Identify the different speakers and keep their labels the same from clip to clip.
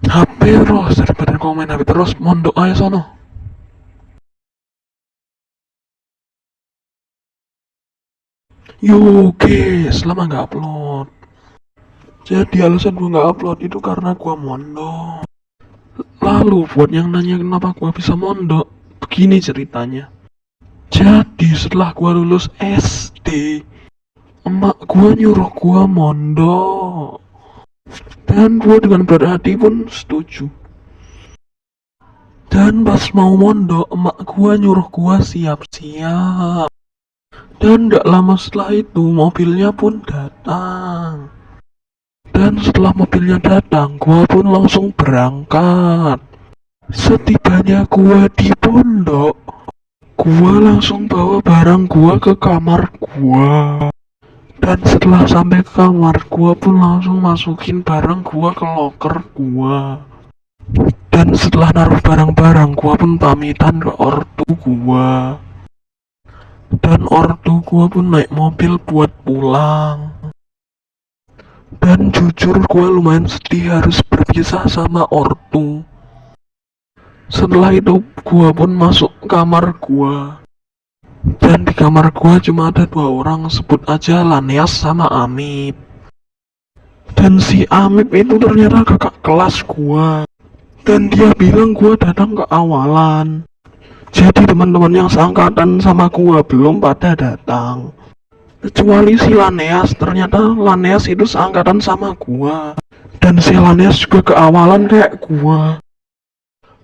Speaker 1: HP terus, daripada kau main HP terus, mondok aja sono. Yo guys, lama nggak upload. Jadi alasan gua nggak upload itu karena gua mondok. Lalu buat yang nanya kenapa gua bisa mondok, begini ceritanya. Jadi setelah gua lulus SD, emak gua nyuruh gua mondok. Dan gua dengan berat hati pun setuju. Dan pas mau mondok, emak gua nyuruh gua siap-siap. Dan gak lama setelah itu mobilnya pun datang. Dan setelah mobilnya datang, gua pun langsung berangkat. Setibanya gua di pondok, gua langsung bawa barang gua ke kamar gua. Dan setelah sampai ke kamar, gua pun langsung masukin barang gua ke loker gua. Dan setelah naruh barang-barang, gua pun pamitan ke ortu gua. Dan ortu gua pun naik mobil buat pulang. Dan jujur gua lumayan sedih harus berpisah sama ortu. Setelah itu gua pun masuk kamar gua. Dan di kamar gua cuma ada 2 orang, sebut aja Laneas sama Amip. Dan si Amip itu ternyata kakak kelas gua. Dan dia bilang gua datang ke awalan. Jadi teman-teman yang seangkatan sama gua belum pada datang. Kecuali si Laneas, ternyata Laneas itu seangkatan sama gua. Dan si Laneas juga keawalan kayak gua.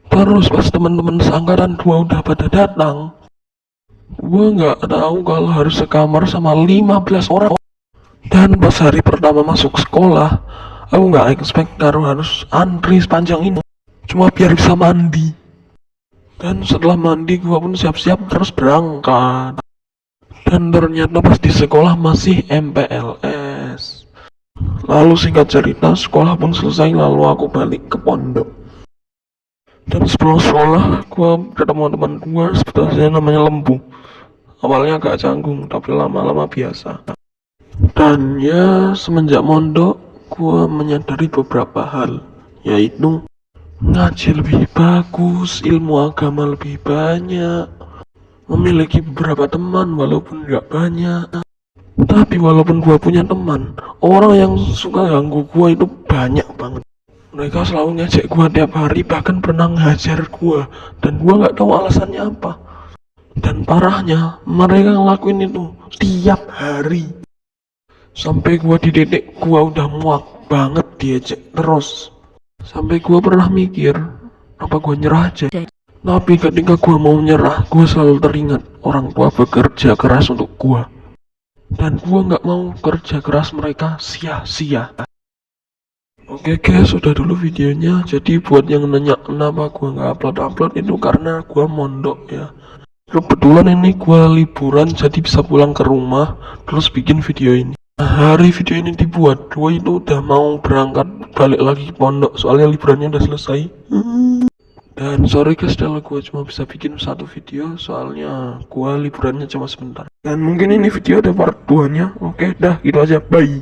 Speaker 1: Terus pas teman-teman seangkatan gua udah pada datang, gua nggak tahu kalau harus sekamar sama 15 orang. Dan pas hari pertama masuk sekolah, aku nggak expect kalau harus antri sepanjang ini, cuma biar bisa mandi. Dan setelah mandi gua pun siap-siap terus berangkat. Dan ternyata pas di sekolah masih MPLS. Lalu singkat cerita, sekolah pun selesai, lalu aku balik ke pondok. Dan sebelum sekolah, gua ketemu teman gua, sebetulnya namanya Lembu. Awalnya agak canggung, tapi lama-lama biasa. Dan ya, semenjak mondok, gua menyadari beberapa hal, yaitu ngaji lebih bagus, ilmu agama lebih banyak, memiliki beberapa teman walaupun gak banyak. Tapi walaupun gua punya teman, orang yang suka ganggu gua itu banyak banget. Mereka selalu ngejek gua tiap hari, bahkan pernah ngajar gua, dan gua gak tahu alasannya apa. Dan parahnya, mereka ngelakuin itu tiap hari. Sampai gua di titik gua udah muak banget diejek terus. Sampai gua pernah mikir, apa gua nyerah aja. Tapi ketika gua mau nyerah, gua selalu teringat orang tua bekerja keras untuk gua. Dan gua nggak mau kerja keras mereka sia-sia. Oke guys, sudah dulu videonya. Jadi buat yang nanya kenapa gua nggak upload itu karena gua mondok ya. Kebetulan ini gua liburan, jadi bisa pulang ke rumah terus bikin video ini. Hari video ini dibuat, gua itu udah mau berangkat balik lagi ke pondok, soalnya liburannya udah selesai. Dan sorry guys, kalau gua cuma bisa bikin satu video, soalnya gua liburannya cuma sebentar. Dan mungkin ini video ada part 2 nya. Oke, dah gitu aja, bye.